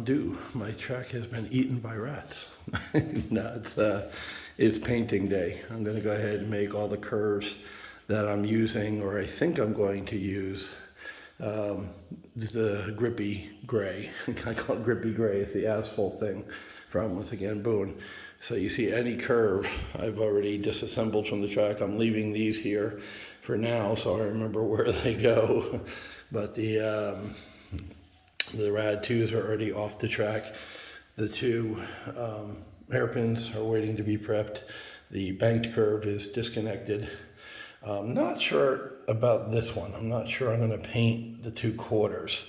do. My track has been eaten by rats. No, it's painting day. I'm going to go ahead and make all the curves that I'm using, or I think I'm going to use, the grippy gray. I call it grippy gray. It's the asphalt thing from, once again, Boone. So you see any curve I've already disassembled from the track. I'm leaving these here for now so I remember where they go. But the rad 2s are already off the track. The two hairpins are waiting to be prepped. The banked curve is disconnected. I'm not sure about this one. I'm not sure I'm going to paint the 2 quarters,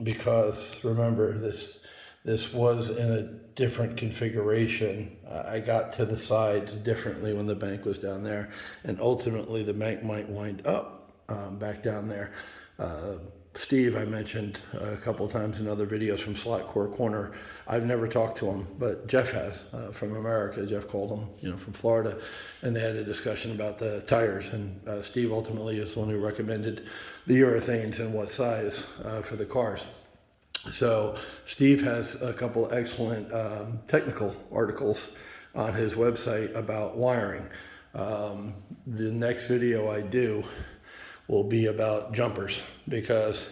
because remember, this was in a different configuration. I got to the sides differently when the bank was down there, and ultimately the bank might wind up back down there. Steve, I mentioned a couple of times in other videos from Slot Core Corner. I've never talked to him, but Jeff has, from America. Jeff called him, from Florida, and they had a discussion about the tires. And Steve ultimately is the one who recommended the urethanes and what size for the cars. So Steve has a couple excellent technical articles on his website about wiring. The next video I do will be about jumpers, because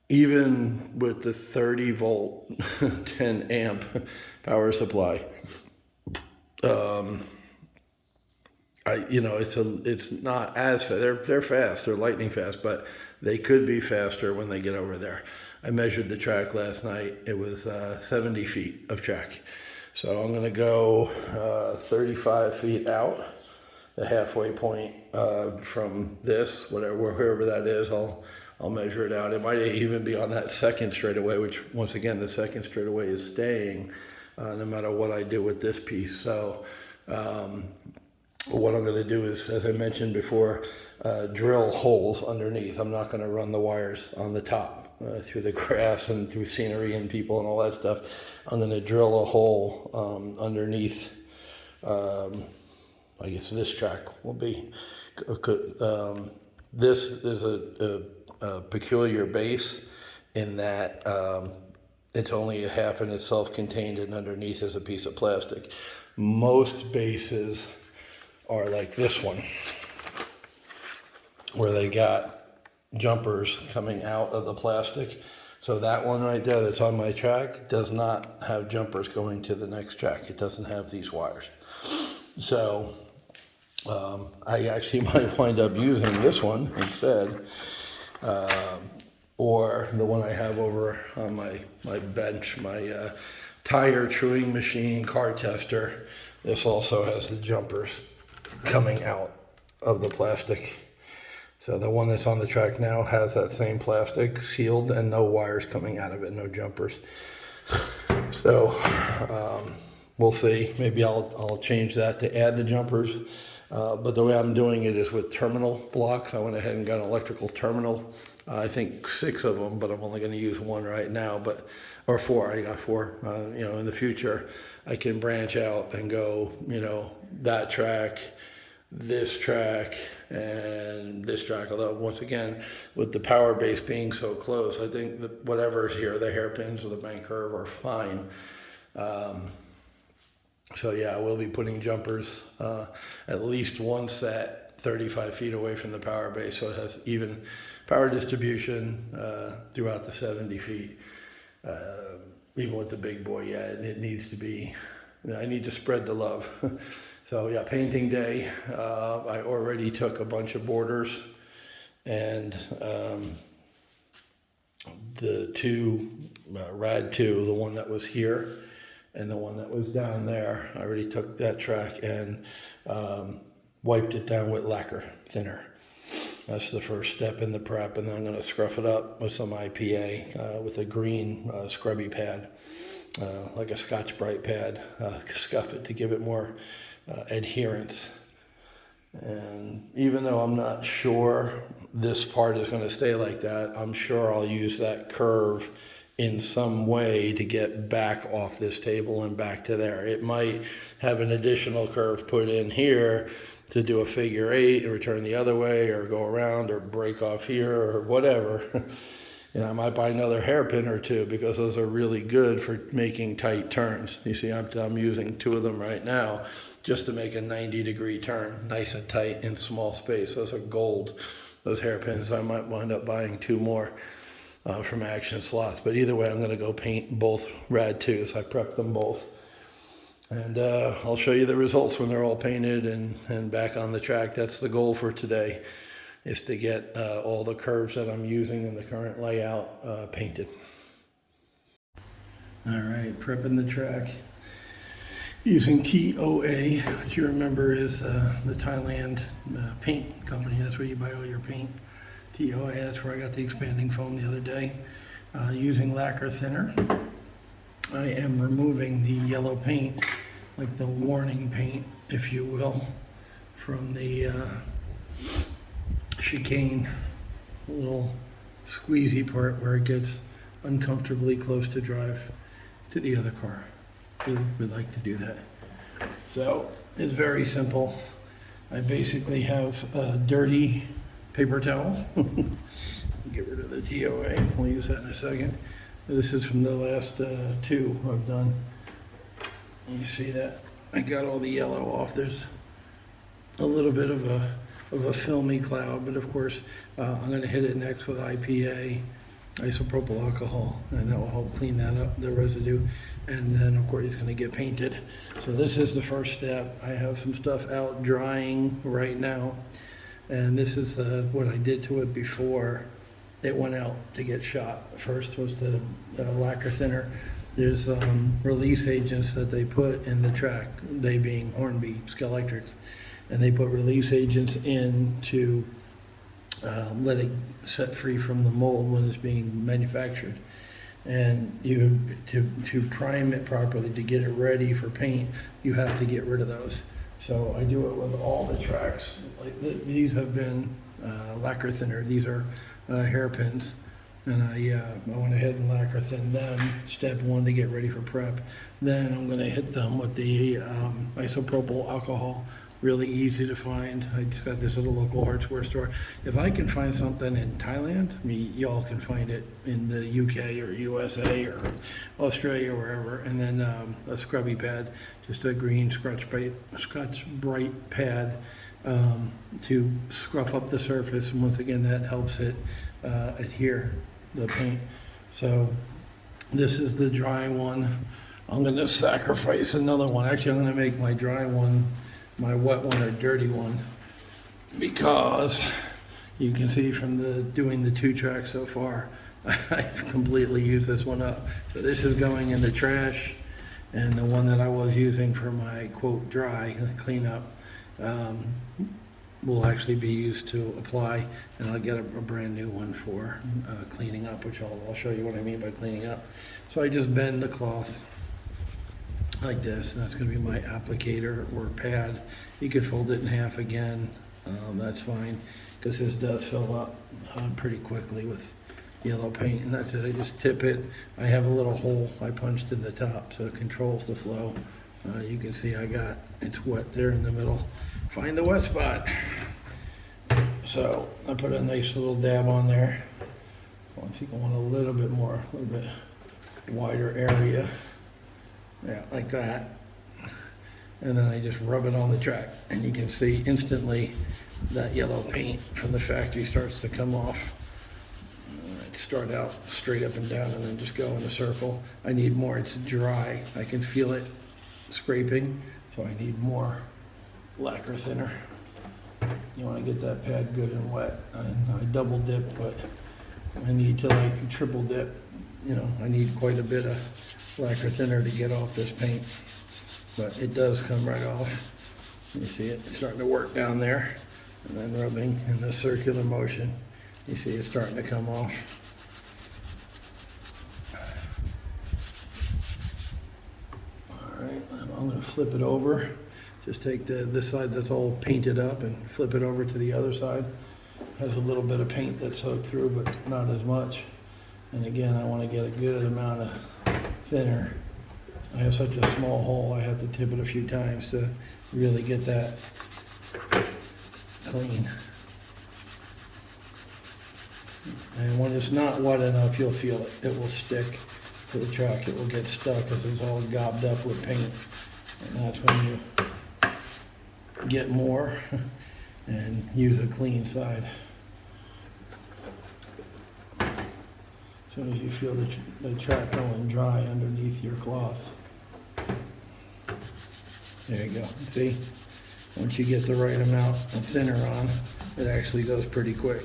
even with the 30 volt 10 amp power supply, it's not as fast. They're fast, they're lightning fast, but they could be faster when they get over there. I measured the track last night. It was 70 feet of track. So I'm gonna go 35 feet out, the halfway point from this, wherever that is. I'll measure it out. It might even be on that second straightaway, which once again, the second straightaway is staying no matter what I do with this piece. So what I'm going to do is, as I mentioned before, drill holes underneath. I'm not going to run the wires on the top through the grass and through scenery and people and all that stuff. I'm going to drill a hole underneath. I guess this track will be. This is a peculiar base in that it's only a half and it's self-contained, and underneath is a piece of plastic. Most bases are like this one, where they got jumpers coming out of the plastic. So that one right there that's on my track does not have jumpers going to the next track. It doesn't have these wires. So I actually might wind up using this one instead, or the one I have over on my bench, my tire chewing machine car tester. This also has the jumpers coming out of the plastic. So the one that's on the track now has that same plastic, sealed, and no wires coming out of it, no jumpers. So we'll see. Maybe I'll change that to add the jumpers. But the way I'm doing it is with terminal blocks. I went ahead and got an electrical terminal. I think 6 of them, but I'm only going to use 1 right now. Or 4. I got 4. In the future, I can branch out and go, that track, this track, and this track. Although once again, with the power base being so close, I think that whatever's here, the hairpins or the bank curve, are fine. So yeah, I will be putting jumpers, at least one set 35 feet away from the power base, so it has even power distribution throughout the 70 feet. Even with the big boy, yeah, it needs to be, I need to spread the love. So yeah, painting day. I already took a bunch of borders, and the 2, rad 2, the one that was here and the one that was down there, I already took that track and wiped it down with lacquer thinner. That's the first step in the prep, and then I'm going to scruff it up with some IPA with a green scrubby pad, like a Scotch-Brite pad. Scuff it to give it more adherence. And even though I'm not sure this part is going to stay like that, I'm sure I'll use that curve in some way to get back off this table and back to there. It might have an additional curve put in here to do a figure 8 and return the other way, or go around, or break off here, or whatever. And I might buy another hairpin or two because those are really good for making tight turns. You see, I'm using 2 of them right now just to make a 90-degree turn, nice and tight in small space. Those are gold, those hairpins. I might wind up buying 2 more from Action Slots. But either way, I'm going to go paint both Rad 2s. I prepped them both. And I'll show you the results when they're all painted and back on the track. That's the goal for today, is to get all the curves that I'm using in the current layout painted. All right, prepping the track using TOA, which you remember is the Thailand paint company. That's where you buy all your paint. TOA, that's where I got the expanding foam the other day. Using lacquer thinner, I am removing the yellow paint, like the warning paint, if you will, from the chicane, little squeezy part where it gets uncomfortably close to drive to the other car. We'd like to do that. So it's very simple. I basically have a dirty paper towel. Get rid of the TOA. We'll use that in a second. This is from the last 2 I've done. You see that? I got all the yellow off. There's a little bit of a filmy cloud, but of course I'm going to hit it next with IPA, isopropyl alcohol, and that will help clean that up, the residue. And then of course it's going to get painted. So this is the first step. I have some stuff out drying right now, and this is what I did to it before it went out to get shot. First was the lacquer thinner. There's release agents that they put in the track, they being Hornby Skelectrics, and they put release agents in to let it set free from the mold when it's being manufactured. And you to prime it properly, to get it ready for paint, you have to get rid of those. So I do it with all the tracks. Like these have been lacquer thinner. These are hairpins, and I went ahead and lacquer thinned them, step 1, to get ready for prep. Then I'm going to hit them with the isopropyl alcohol. Really easy to find. I just got this at a local hardware store. If I can find something in Thailand, y'all can find it in the UK or USA or Australia, wherever. And then a scrubby pad, just a green Scotch Brite pad to scruff up the surface. And once again, that helps it adhere, the paint. So this is the dry one. I'm going to sacrifice another one. Actually, I'm going to make my dry one my wet one or dirty one, because you can see from doing the 2 tracks so far, I've completely used this one up. So this is going in the trash, and the one that I was using for my quote dry cleanup will actually be used to apply, and I'll get a brand new one for cleaning up, which I'll show you what I mean by cleaning up. So I just bend the cloth like this, and that's going to be my applicator or pad. You could fold it in half again, that's fine, because this does fill up pretty quickly with yellow paint. And that's it. I just tip it. I have a little hole I punched in the top, so it controls the flow. You can see it's wet there in the middle. Find the wet spot. So I put a nice little dab on there. I think I want a little bit wider area. Yeah, like that. And then I just rub it on the track, and you can see instantly that yellow paint from the factory starts to come off. It start out straight up and down and then just go in a circle. I need more. It's dry. I can feel it scraping, so I need more lacquer thinner. You want to get that pad good and wet. I double dip, but I need to like triple dip. I need quite a bit of lacquer thinner to get off this paint, but it does come right off. You see it? It's starting to work down there, and then rubbing in the circular motion. You see it's starting to come off. All right, I'm going to flip it over. Just take this side that's all painted up and flip it over to the other side. Has a little bit of paint that's soaked through, but not as much. And again, I want to get a good amount of thinner. I have such a small hole, I have to tip it a few times to really get that clean. And when it's not wet enough, you'll feel it. It will stick to the track. It will get stuck because it's all gobbed up with paint. And that's when you get more and use a clean side. As soon as you feel the track going dry underneath your cloth. There you go. See? Once you get the right amount of thinner on, it actually goes pretty quick.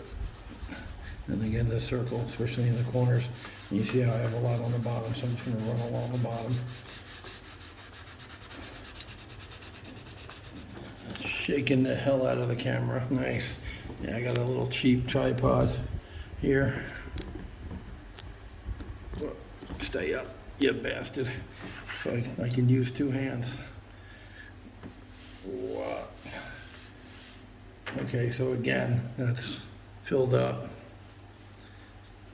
And again, this circle, especially in the corners, you see how I have a lot on the bottom, so I'm just going to run along the bottom. Shaking the hell out of the camera. Nice. Yeah, I got a little cheap tripod here. Stay up, you bastard. So I can use two hands. What? Okay, so again, that's filled up.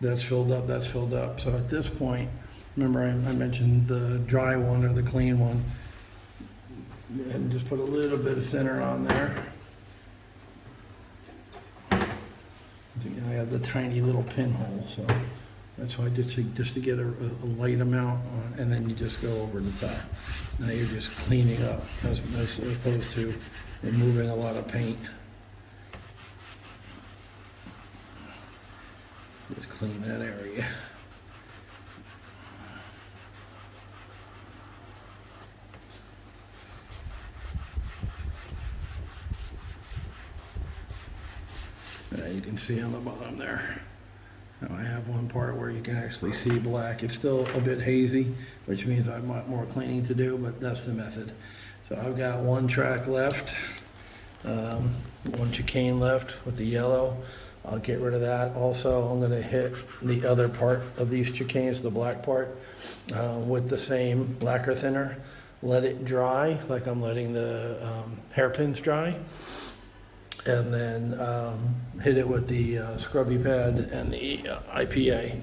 That's filled up, that's filled up. So at this point, remember I mentioned the dry one or the clean one. And just put a little bit of thinner on there. I have the tiny little pinhole, so that's why I just to get a light amount on, and then you just go over the top. Now you're just cleaning up as opposed to removing a lot of paint. Just clean that area. You can see on the bottom there. Now I have one part where you can actually see black. It's still a bit hazy, which means I've got more cleaning to do, but that's the method. So I've got one track left, one chicane left with the yellow. I'll get rid of that. Also, I'm going to hit the other part of these chicanes, the black part, with the same lacquer thinner. Let it dry, like I'm letting the hairpins dry. And then hit it with the scrubby pad and the IPA.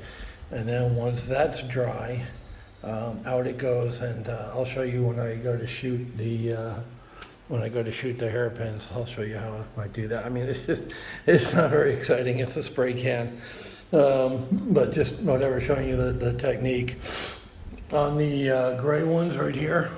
And then once that's dry, out it goes. And I'll show you when I go to shoot the hairpins. I'll show you how I do that. I mean, it's not very exciting. It's a spray can, but just whatever, showing you the technique. On the gray ones right here,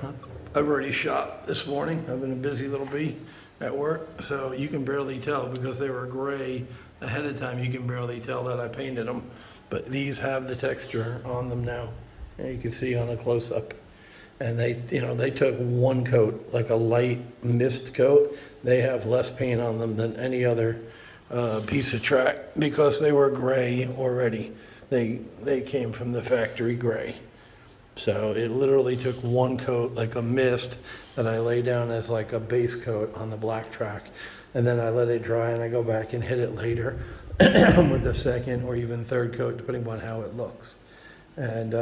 I've already shot this morning. I've been a busy little bee at work, so you can barely tell because they were gray ahead of time. You can barely tell that I painted them, but these have the texture on them now, and you can see on a close-up. And they took one coat, like a light mist coat. They have less paint on them than any other piece of track because they were gray already. They came from the factory gray. So it literally took one coat, like a mist, that I lay down as like a base coat on the black track. And then I let it dry and I go back and hit it later with a second or even third coat, depending on how it looks. And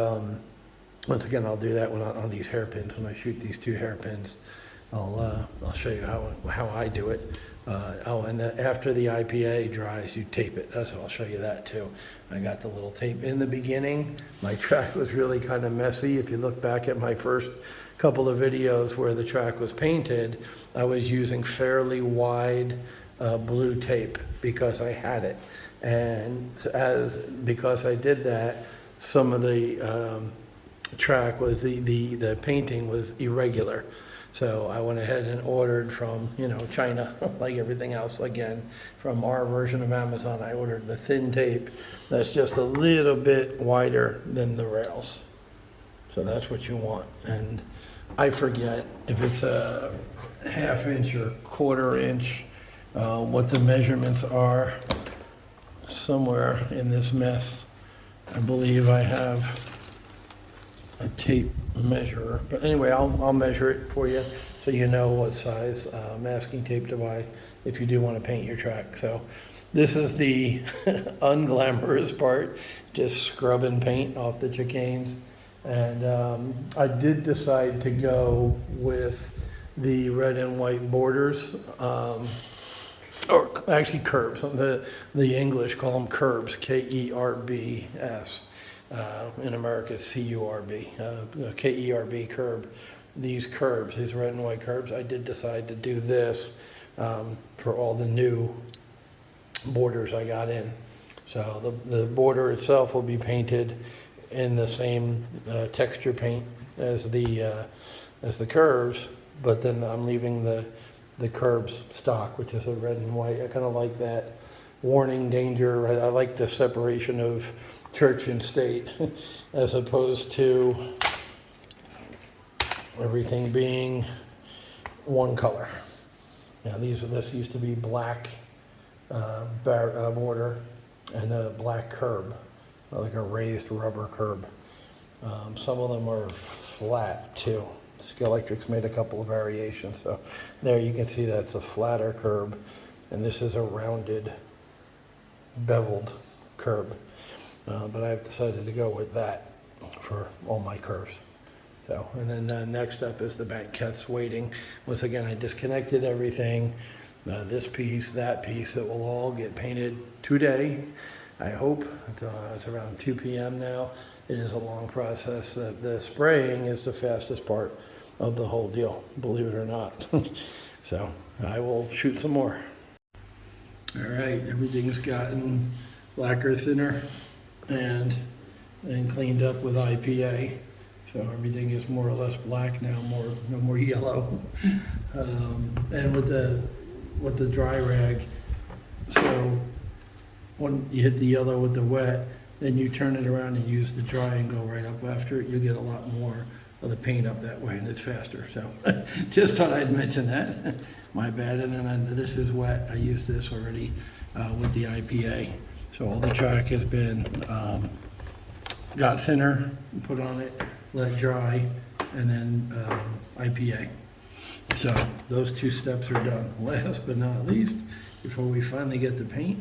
once again, I'll do that on these hairpins. When I shoot these two hairpins, I'll show you how I do it. And after the IPA dries, you tape it. I'll show you that too. I got the little tape. In the beginning, my track was really kind of messy. If you look back at my first couple of videos where the track was painted, I was using fairly wide blue tape because I had it. And because I did that, some of the track was the painting was irregular. So I went ahead and ordered from, China, like everything else again. From our version of Amazon, I ordered the thin tape that's just a little bit wider than the rails. So that's what you want. And I forget if it's a ½ inch or ¼ inch, what the measurements are. Somewhere in this mess, I believe I have a tape measurer, but anyway, I'll measure it for you so you know what size masking tape to buy if you do want to paint your track. So this is the unglamorous part, just scrubbing paint off the chicanes. And I did decide to go with the red and white borders, or actually curbs. The English call them curbs, K-E-R-B-S. In America, it's C-U-R-B, K-E-R-B, curb. These curbs, these red and white curbs, I did decide to do this for all the new borders I got in. So the border itself will be painted in the same texture paint as the curves, but then I'm leaving the curbs stock, which is a red and white. I kind of like that warning, danger. I like the separation of church and state as opposed to everything being one color. Now this used to be black border and a black curb, like a raised rubber curb. Some of them are flat too. Electric's made a couple of variations. So there you can see that's a flatter curb, and this is a rounded, beveled curb. But I've decided to go with that for all my curves. So, and then next up is the banquettes waiting. Once again, I disconnected everything. This piece, that piece, it will all get painted today, I hope. It's around 2 p.m. now. It is a long process. The spraying is the fastest part of the whole deal, believe it or not. So I will shoot some more. All right, everything's gotten lacquer thinner and cleaned up with IPA. So everything is more or less black now, no more yellow. And with the dry rag, so when you hit the yellow with the wet, then you turn it around and use the dry and go right up after it. You'll get a lot more of the paint up that way, and it's faster. So just thought I'd mention that. My bad. And then this is wet. I used this already with the IPA. So all the track has been got thinner, put on it, let dry, and then IPA. So those two steps are done. Last but not least, before we finally get the paint.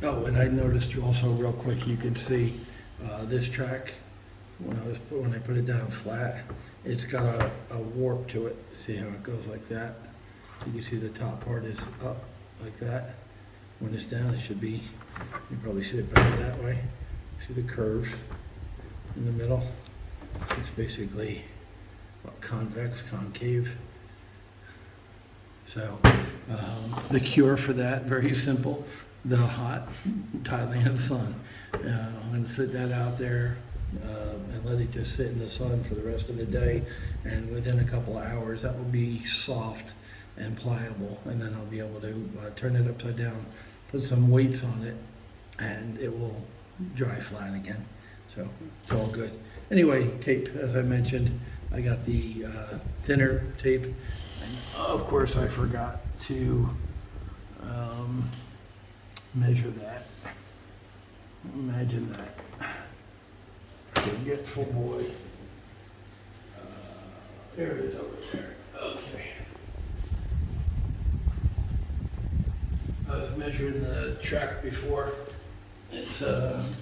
Oh, and I noticed also real quick, you can see this track, when I put it down flat, it's got a warp to it. See how it goes like that? You can see the top part is up like that. When it's down, it should be, you probably see it better that way. See the curve in the middle? It's basically convex, concave. So the cure for that, very simple. The hot Thailand sun. I'm going to sit that out there and let it just sit in the sun for the rest of the day. And within a couple of hours, that will be soft and pliable. And then I'll be able to turn it upside down, put some weights on it, and it will dry flat again. So it's all good. Anyway, tape, as I mentioned, I got the thinner tape. And of course, I forgot to measure that. Imagine that. Forgetful boy. There it is over there. Okay. I was measuring the track before. It's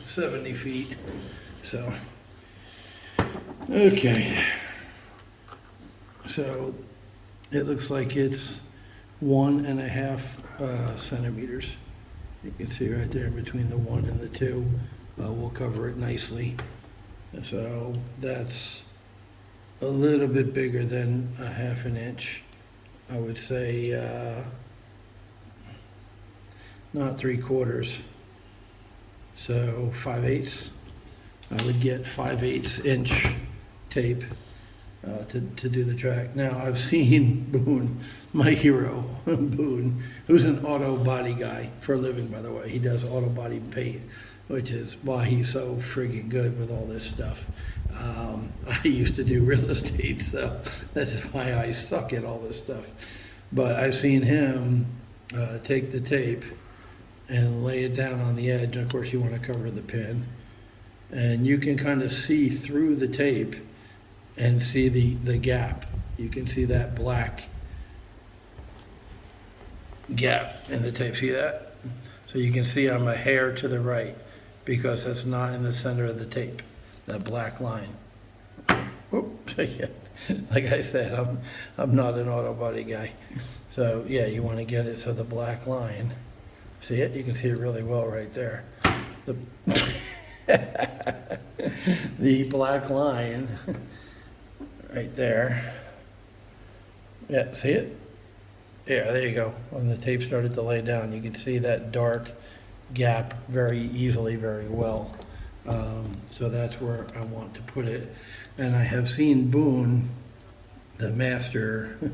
70 feet. So, okay. So it looks like it's 1.5 centimeters. You can see right there between the 1 and the 2. We'll cover it nicely. So that's a little bit bigger than 1/2 inch. I would say not 3/4. So 5/8. I would get 5/8 inch tape to do the track. Now I've seen Boone, my hero, Boone, who's an auto body guy for a living, by the way. He does auto body paint, which is why he's so friggin' good with all this stuff. I used to do real estate, so that's why I suck at all this stuff. But I've seen him take the tape and lay it down on the edge. And of course, you want to cover the pin. And you can kind of see through the tape and see the gap. You can see that black gap in the tape. See that? So you can see I'm a hair to the right because that's not in the center of the tape, that black line. Oops. Like I said, I'm not an auto body guy. So yeah, you want to get it so the black line, see it? You can see it really well right there. The black line right there. Yeah, see it? Yeah, there you go. When the tape started to lay down, you can see that dark gap very easily, very well. So that's where I want to put it. And I have seen Boone, the master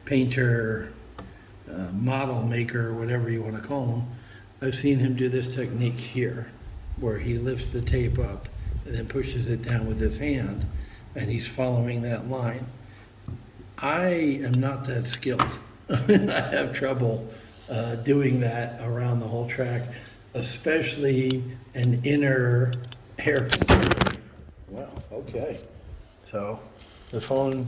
painter, model maker, whatever you want to call him, I've seen him do this technique here, where he lifts the tape up and then pushes it down with his hand, and he's following that line. I am not that skilled. I have trouble doing that around the whole track, especially an inner hairpin. Wow, okay. So the phone,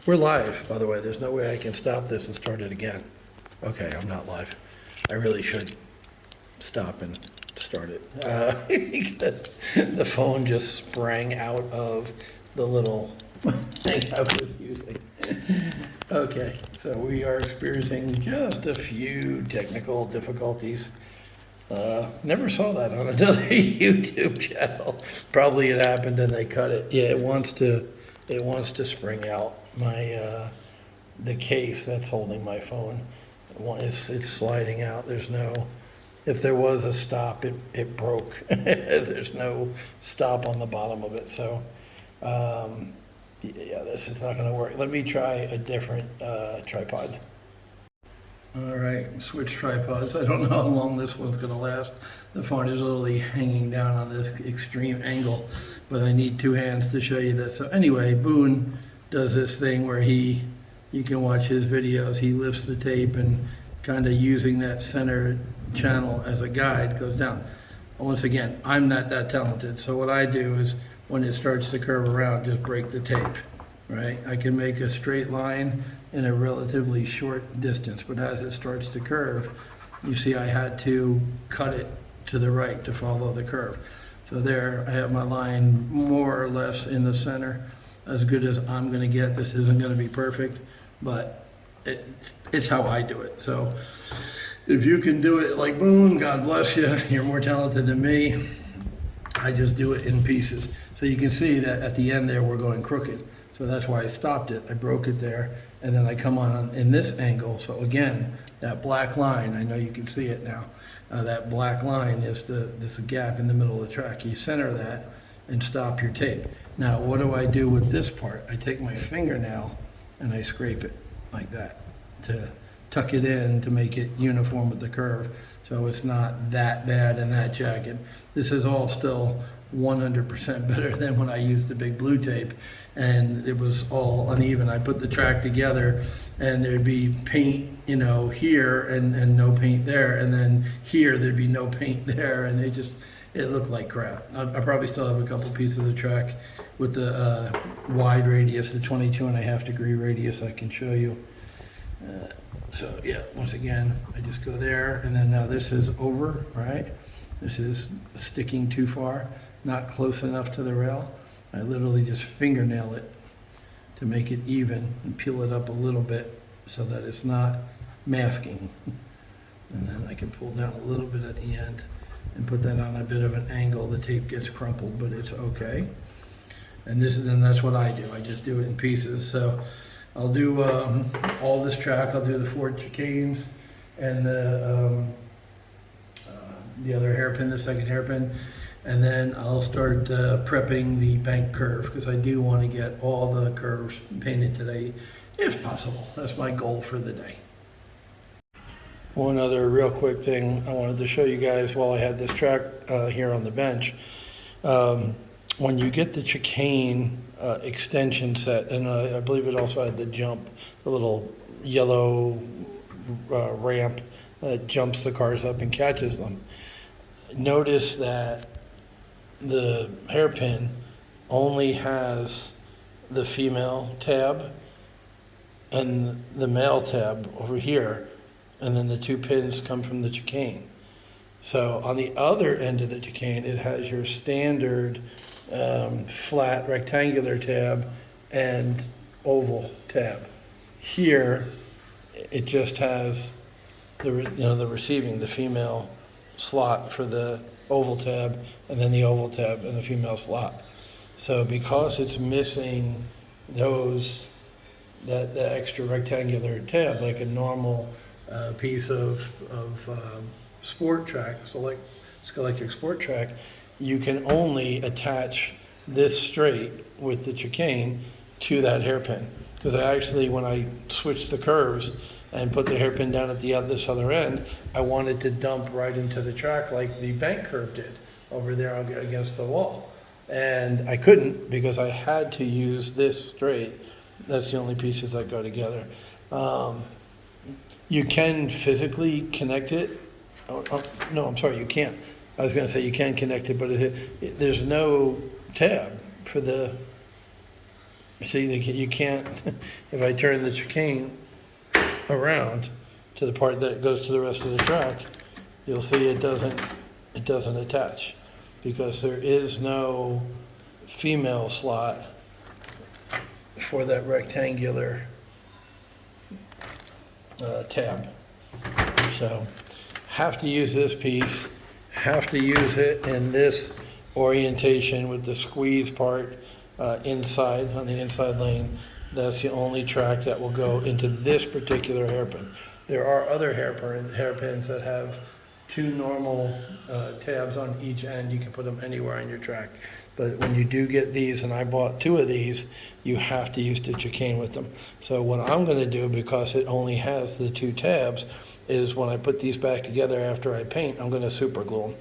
we're live, by the way. There's no way I can stop this and start it again. Okay, I'm not live. I really should stop and start it. Because the phone just sprang out of the little thing I was using. Okay, so we are experiencing just a few technical difficulties. Never saw that on another YouTube channel. Probably it happened and they cut it. Yeah, it wants to spring out. My the case that's holding my phone, it's sliding out. There's no, if there was a stop, it broke. There's no stop on the bottom of it. So yeah, this is not going to work. Let me try a different tripod. All right, switch tripods. I don't know how long this one's going to last. The phone is literally hanging down on this extreme angle, but I need two hands to show you this. So anyway, Boone does this thing where you can watch his videos. He lifts the tape and kind of using that center channel as a guide goes down. Once again, I'm not that talented. So what I do is when it starts to curve around, just break the tape, right? I can make a straight line in a relatively short distance, but as it starts to curve, you see I had to cut it to the right to follow the curve. So there I have my line more or less in the center, as good as I'm gonna get. This isn't gonna be perfect, but it's how I do it. So if you can do it like Boone, God bless you, you're more talented than me. I just do it in pieces. So you can see that at the end there, we're going crooked. So that's why I stopped it. I broke it there, and then I come on in this angle. So again, that black line, I know you can see it now. That black line is this gap in the middle of the track. You center that and stop your tape. Now, what do I do with this part? I take my fingernail and I scrape it like that to tuck it in to make it uniform with the curve. So it's not that bad and that jagged. This is all still 100% better than when I used the big blue tape and it was all uneven. I put the track together and there'd be paint, you know, here and no paint there, and then here there'd be no paint there, and it looked like crap. I probably still have a couple pieces of track with the wide radius, the 22.5-degree radius I can show you. So yeah, once again, I just go there, and then now this is over, right? This is sticking too far, not close enough to the rail. I literally just fingernail it to make it even and peel it up a little bit so that it's not masking. And then I can pull down a little bit at the end and put that on a bit of an angle. The tape gets crumpled, but it's okay. And that's what I do. I just do it in pieces. So I'll do all this track. I'll do the 4 chicanes and the other hairpin, the second hairpin, and then I'll start prepping the bank curve because I do want to get all the curves painted today, if possible. That's my goal for the day. One other real quick thing I wanted to show you guys while I had this track here on the bench. When you get the chicane extension set, and I believe it also had the jump, the little yellow ramp that jumps the cars up and catches them. Notice that the hairpin only has the female tab and the male tab over here, and then the 2 pins come from the chicane. So on the other end of the chicane, it has your standard flat rectangular tab and oval tab. Here, it just has the receiving, the female slot for the oval tab, and then the oval tab and the female slot. So because it's missing the extra rectangular tab, like a normal piece of sport track, electric sport track, you can only attach this straight with the chicane to that hairpin. Because I actually, when I switched the curves and put the hairpin down at this other end, I wanted to dump right into the track like the bank curve did over there against the wall. And I couldn't because I had to use this straight. That's the only pieces that go together. You can physically connect it. No, I'm sorry, you can't. I was going to say you can connect it, but there's no tab for the. See, you can't. If I turn the chicane around to the part that goes to the rest of the track, you'll see it doesn't attach because there is no female slot for that rectangular tab. So have to use this piece, have to use it in this orientation with the squeeze part inside, on the inside lane. That's the only track that will go into this particular hairpin. There are other hairpins that have two normal tabs on each end. You can put them anywhere on your track. But when you do get these, and I bought 2 of these, you have to use the chicane with them. So what I'm going to do, because it only has the 2 tabs, is when I put these back together after I paint, I'm going to super glue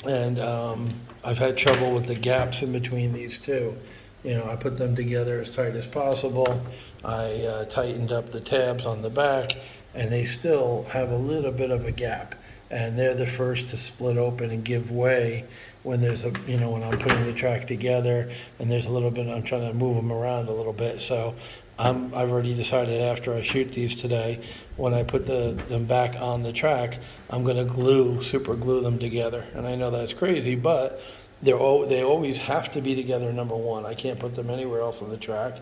them. And I've had trouble with the gaps in between these two. You know, I put them together as tight as possible. I tightened up the tabs on the back, and they still have a little bit of a gap. And they're the first to split open and give way when there's when I'm putting the track together and there's a little bit, I'm trying to move them around a little bit. So I've already decided after I shoot these today, when I put them back on the track, I'm going to super glue them together. And I know that's crazy, but they always have to be together, number one. I can't put them anywhere else on the track.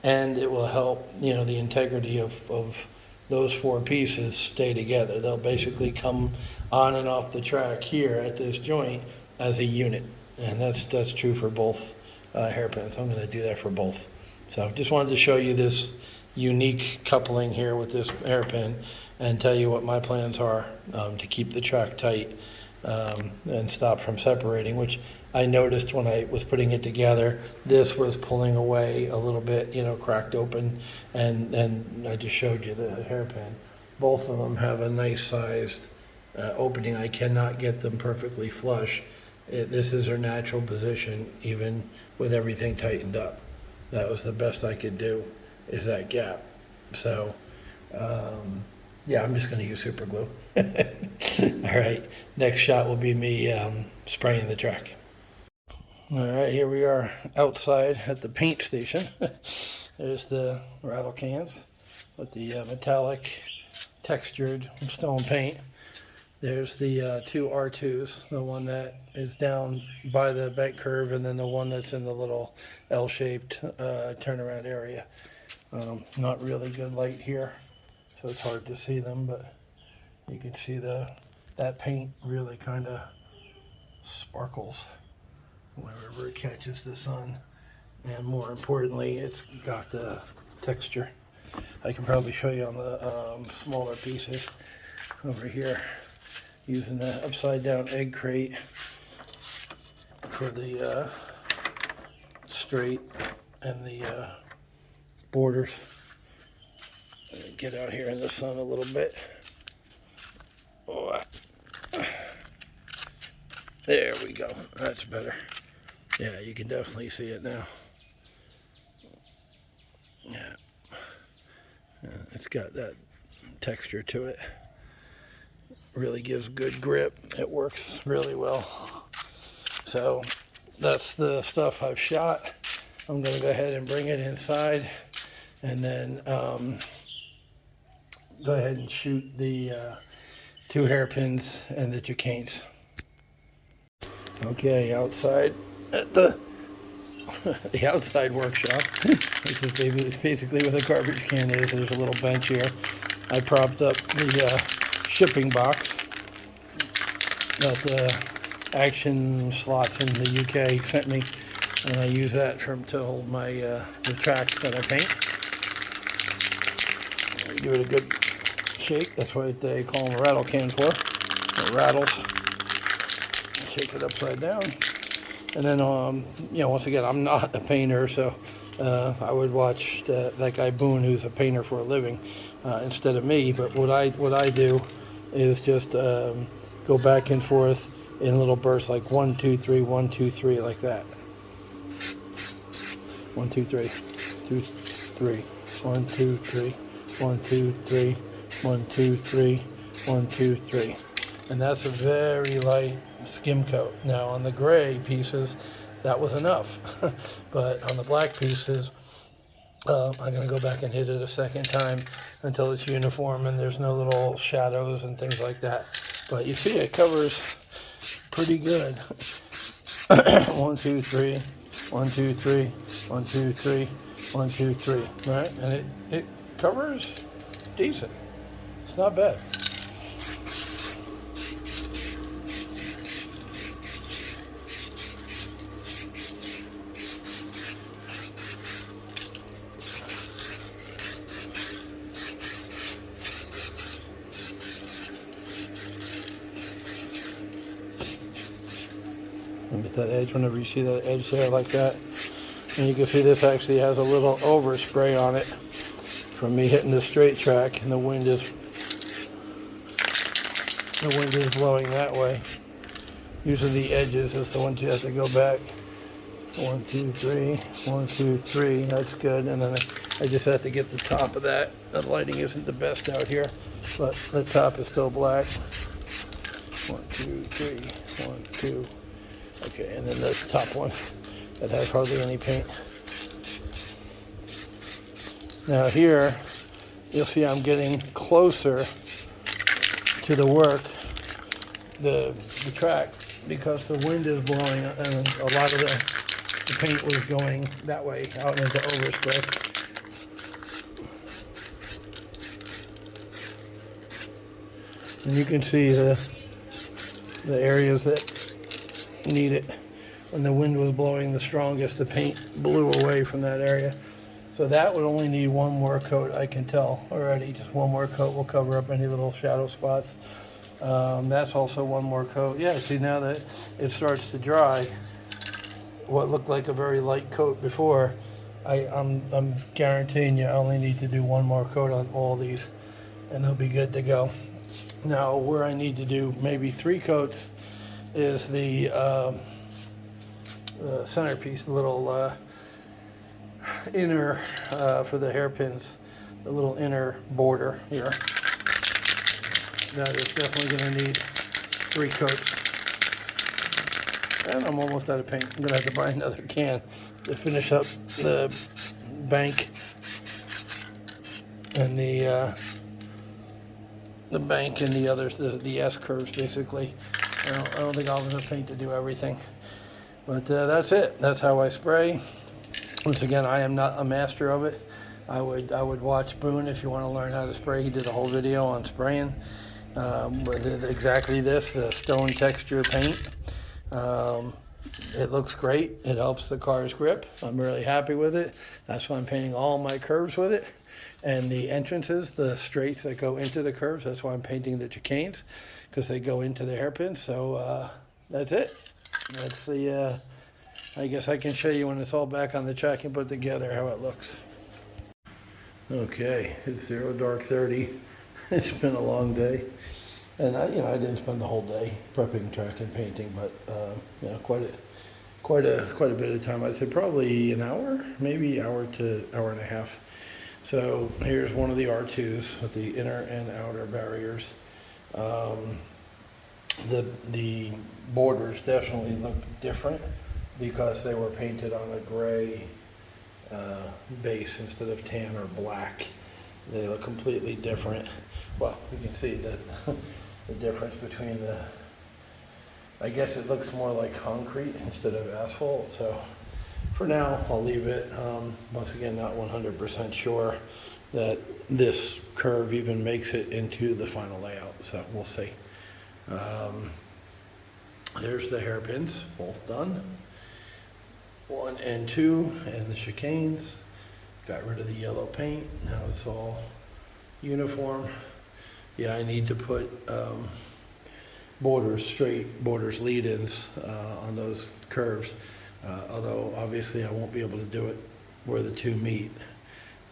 And it will help, the integrity of those 4 pieces stay together. They'll basically come on and off the track here at this joint as a unit. And that's true for both hairpins. I'm going to do that for both. So just wanted to show you this unique coupling here with this hairpin and tell you what my plans are to keep the track tight and stop from separating, which I noticed when I was putting it together. This was pulling away a little bit, cracked open, and I just showed you the hairpin. Both of them have a nice sized opening. I cannot get them perfectly flush. This is their natural position, even with everything tightened up. That was the best I could do, is that gap. So, yeah, I'm just going to use super glue. All right, next shot will be me spraying the track. All right, here we are outside at the paint station. There's the rattle cans with the metallic textured stone paint. There's the 2 R2s, the one that is down by the bank curve, and then the one that's in the little L-shaped turnaround area. Not really good light here, so it's hard to see them, but you can see that paint really kind of sparkles whenever it catches the sun. And more importantly, it's got the texture. I can probably show you on the smaller pieces over here, using the upside down egg crate for the straight and the borders. Get out here in the sun a little bit. Oh, there we go. That's better. Yeah, you can definitely see it now. Yeah, it's got that texture to it. Really gives good grip. It works really well. So that's the stuff I've shot. I'm going to go ahead and bring it inside, and then go ahead and shoot the 2 hairpins and the chicanes. Okay, outside at the outside workshop. This is basically what a garbage can is. There's a little bench here. I propped up the shipping box that the Action slots in the UK sent me, and I use that to hold my the track that I paint. Give it a good shake. That's what they call them rattle cans for. It rattles. Shake it upside down. And then, you know, once again, I'm not a painter, so I would watch that guy Boone, who's a painter for a living, instead of me. But what I do is just go back and forth in little bursts, like 1, 2, 3, 1, 2, 3, like that. 1, 2, 3, 2, 3, 1, 2, 3, 1, 2, 3, 1, 2, 3, 1, 2, 3. And that's a very light skim coat. Now on the gray pieces, that was enough. But on the black pieces, I'm going to go back and hit it a second time until it's uniform and there's no little shadows and things like that. But you see it covers pretty good. 1, 2, 3, 1, 2, 3, 1, 2, 3, 1, 2, 3, right? And it covers decent. It's not bad. And get that edge whenever you see that edge there like that. And you can see this actually has a little overspray on it from me hitting the straight track, and the wind is blowing that way. Usually the edges is the ones you have to go back. 1, 2, 3, 1, 2, 3. That's good. And then I just have to get the top of that. The lighting isn't the best out here, but the top is still black. 1, 2, 3, 1, 2. Okay, and then the top one that has hardly any paint. Now here, you'll see I'm getting closer to the work, the track, because the wind is blowing and a lot of the paint was going that way out into overspray. And you can see the areas that need it. When the wind was blowing the strongest, the paint blew away from that area. So that would only need one more coat, I can tell already. Just one more coat will cover up any little shadow spots. That's also one more coat. Yeah, see, now that it starts to dry, what looked like a very light coat before, I'm guaranteeing you I only need to do one more coat on all these and they'll be good to go. Now where I need to do maybe 3 coats is the centerpiece, the little inner for the hairpins, the little inner border here. That is definitely going to need 3 coats. And I'm almost out of paint. I'm going to have to buy another can to finish up the bank and the bank and the others, the S curves basically. I don't think I'll have enough paint to do everything. But that's it. That's how I spray. Once again, I am not a master of it. I would watch Boone if you want to learn how to spray. He did a whole video on spraying with exactly this, the stone texture paint. It looks great. It helps the car's grip. I'm really happy with it. That's why I'm painting all my curves with it. And the entrances, the straights that go into the curves, that's why I'm painting the chicanes, because they go into the hairpins. So that's it. That's the, I guess I can show you when it's all back on the track and put together how it looks. Okay, it's 0 dark 30. It's been a long day. And I didn't spend the whole day prepping track and painting, but quite a bit of time. I'd say probably an hour, maybe hour to hour and a half. So here's one of the R2s with the inner and outer barriers. The borders definitely look different because they were painted on a gray base instead of tan or black. They look completely different. Well, you can see that the difference between I guess it looks more like concrete instead of asphalt. So for now, I'll leave it. Once again, not 100% sure that this curve even makes it into the final layout. So we'll see. There's the hairpins, both done. 1 and 2, and the chicanes. Got rid of the yellow paint. Now it's all uniform. yeah, I need to put borders, straight borders, lead-ins on those curves. Although obviously I won't be able to do it where the two meet.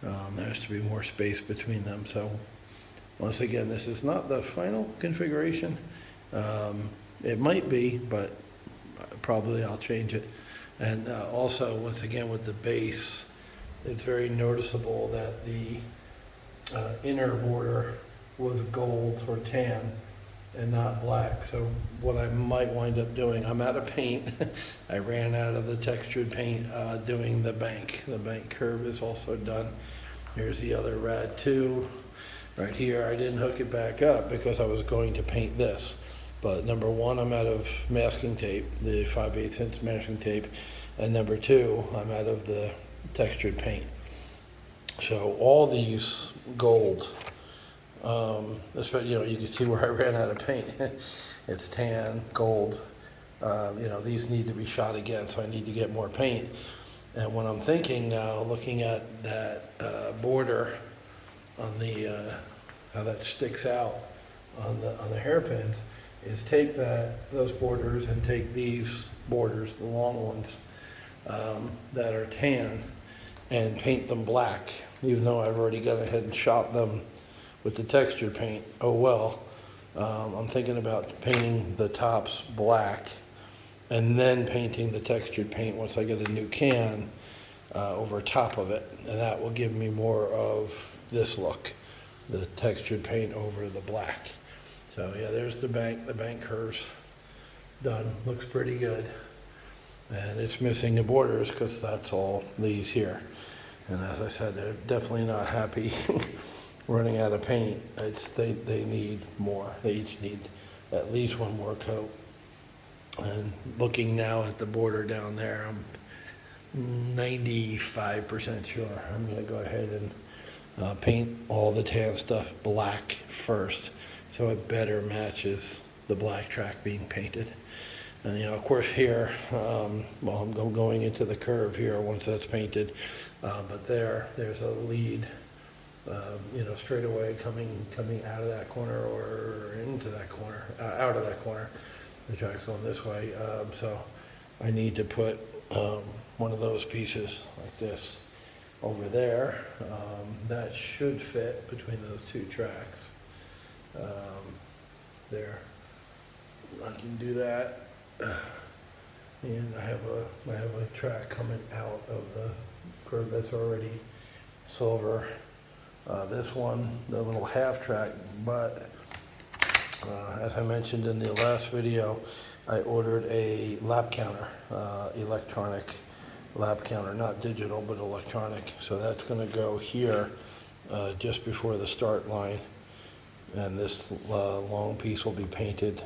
There has to be more space between them. So once again, this is not the final configuration. It might be, but probably I'll change it. And also, once again, with the base, it's very noticeable that the inner border was gold or tan and not black. So what I might wind up doing, I'm out of paint. I ran out of the textured paint doing the bank. The bank curve is also done. Here's the other rad 2 right here. I didn't hook it back up because I was going to paint this. But number one, I'm out of masking tape, the 5/8" masking tape. And number two, I'm out of the textured paint. So all these gold, especially, you can see where I ran out of paint. It's tan, gold. These need to be shot again, so I need to get more paint. And what I'm thinking now, looking at that border on the how that sticks out on the hairpins, is take those borders and take these borders, the long ones that are tan, and paint them black. Even though I've already gone ahead and shot them with the texture paint, oh well. I'm thinking about painting the tops black and then painting the textured paint once I get a new can over top of it, and that will give me more of this look, the textured paint over the black. So yeah, there's the bank curves done, looks pretty good. And it's missing the borders because that's all these here. And as I said, they're definitely not happy running out of paint. They need more. They each need at least one more coat. And looking now at the border down there, I'm 95% sure I'm going to go ahead and paint all the tan stuff black first, so it better matches the black track being painted. And of course here, I'm going into the curve here once that's painted, but there's a lead, straight away coming out of that corner or into that corner, out of that corner. The track's going this way, so I need to put one of those pieces like this over there. That should fit between those two tracks. There, I can do that. And I have a track coming out of the curve that's already silver. This one, the little half track, but as I mentioned in the last video, I ordered a lap counter, electronic lap counter, not digital but electronic. So that's going to go here just before the start line, and this long piece will be painted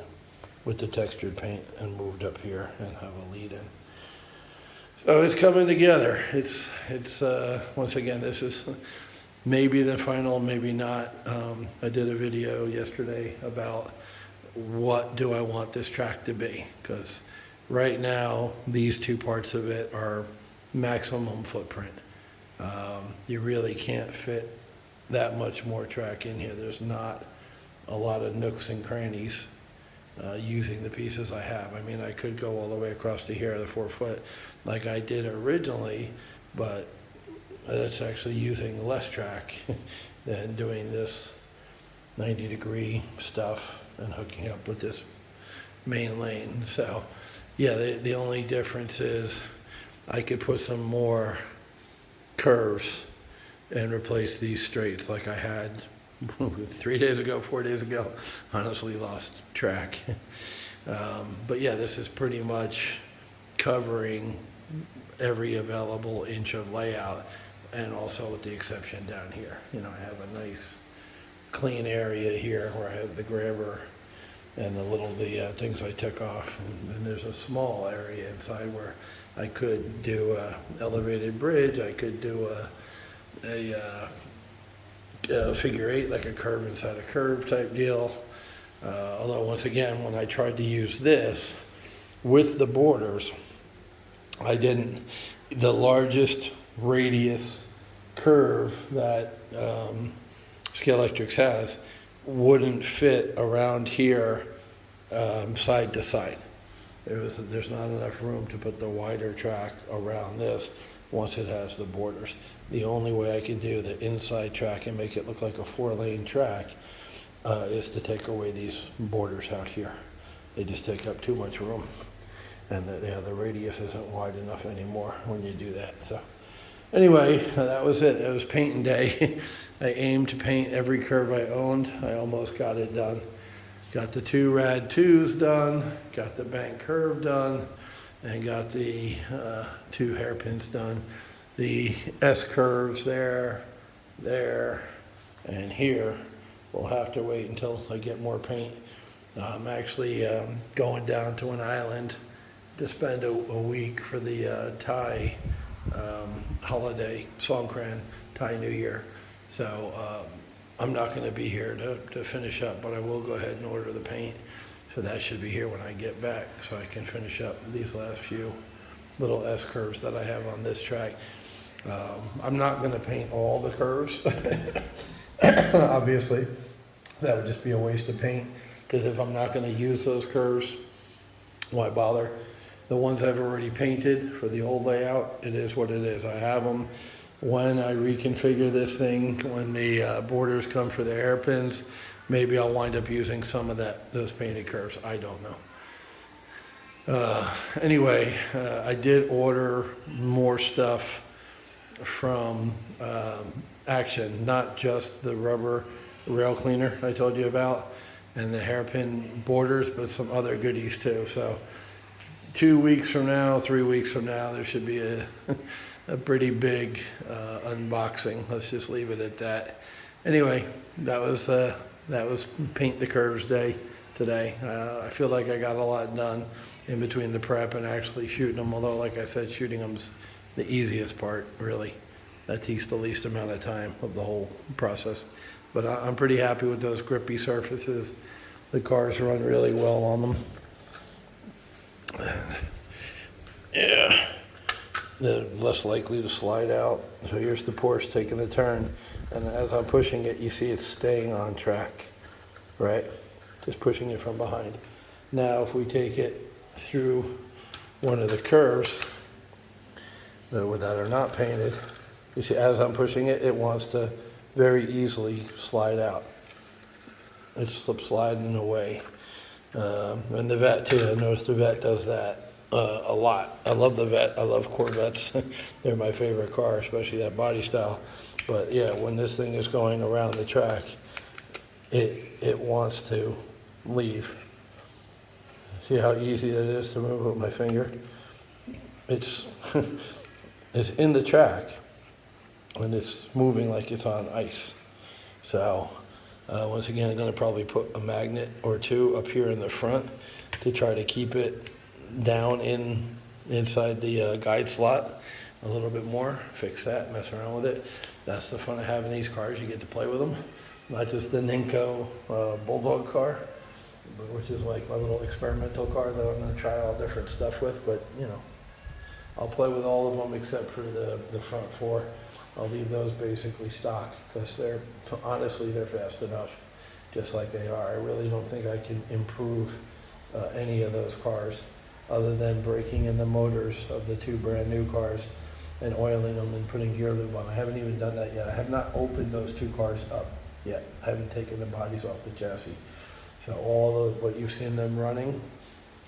with the textured paint and moved up here and have a lead in. So it's coming together. It's once again, this is maybe the final, maybe not. I did a video yesterday about what do I want this track to be, because right now these two parts of it are maximum footprint. You really can't fit that much more track in here. There's not a lot of nooks and crannies using the pieces I have. I mean, I could go all the way across to here, the 4 foot, like I did originally, but that's actually using less track than doing this 90-degree stuff and hooking up with this main lane. So yeah, the only difference is I could put some more curves and replace these straights like I had 3 days ago, 4 days ago. Honestly lost track. But yeah, this is pretty much covering every available inch of layout, and also with the exception down here. I have a nice clean area here where I have the grabber and the things I took off, and there's a small area inside where I could do a elevated bridge. I could do a figure 8, like a curve inside a curve type deal. Although once again, when I tried to use this with the borders, the largest radius curve that Scale Electrics has wouldn't fit around here side to side. There's not enough room to put the wider track around this once it has the borders. The only way I can do the inside track and make it look like a 4-lane track is to take away these borders out here. They just take up too much room. And the radius isn't wide enough anymore when you do that. So anyway, that was it. It was painting day. I aimed to paint every curve I owned. I almost got it done. Got the 2 rad 2s done, got the bank curve done, and got the 2 hairpins done. The S curves there, and here will have to wait until I get more paint. I'm actually going down to an island to spend a week for the Thai holiday, Songkran, Thai New Year. So I'm not going to be here to finish up, but I will go ahead and order the paint. So that should be here when I get back, so I can finish up these last few little S curves that I have on this track. I'm not going to paint all the curves. Obviously, that would just be a waste of paint, because if I'm not going to use those curves, why bother? The ones I've already painted for the old layout, it is what it is. I have them. When I reconfigure this thing, when the borders come for the hairpins, maybe I'll wind up using some of those painted curves. I don't know. Anyway, I did order more stuff from Action, not just the rubber rail cleaner I told you about and the hairpin borders, but some other goodies too. So 2 weeks from now, 3 weeks from now, there should be a pretty big unboxing. Let's just leave it at that. Anyway, that was Paint the Curves Day today. I feel like I got a lot done in between the prep and actually shooting them, although like I said, shooting them's the easiest part, really. That takes the least amount of time of the whole process. But I'm pretty happy with those grippy surfaces. The cars run really well on them. Yeah, they're less likely to slide out. So here's the Porsche taking the turn, and as I'm pushing it, you see it's staying on track, right? Just pushing it from behind. Now, if we take it through one of the curves that are not painted, you see as I'm pushing it, it wants to very easily slide out. It's slip sliding away. And the Vet too, I noticed the Vet does that a lot. I love the Vet, I love Corvettes. They're my favorite car, especially that body style. But yeah, when this thing is going around the track, it wants to leave. See how easy it is to move with my finger? It's, it's in the track, and it's moving like it's on ice. So once again, I'm going to probably put a magnet or two up here in the front to try to keep it down inside the guide slot a little bit more. Fix that, mess around with it. That's the fun of having these cars. You get to play with them. Not just the Ninko Bulldog car, which is like my little experimental car that I'm going to try all different stuff with. But, you know, I'll play with all of them except for the front four. I'll leave those basically stock because honestly, they're fast enough just like they are. I really don't think I can improve any of those cars other than breaking in the motors of the two brand new cars and oiling them and putting gear lube on. I haven't even done that yet. I have not opened those two cars up yet. I haven't taken the bodies off the chassis. So all of what you've seen them running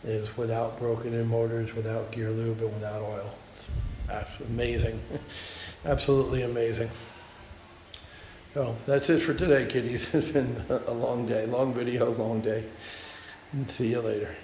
is without broken in motors, without gear lube, and without oil. It's amazing. Absolutely amazing. So that's it for today, kiddies. It's been a long day, long video, long day. See you later.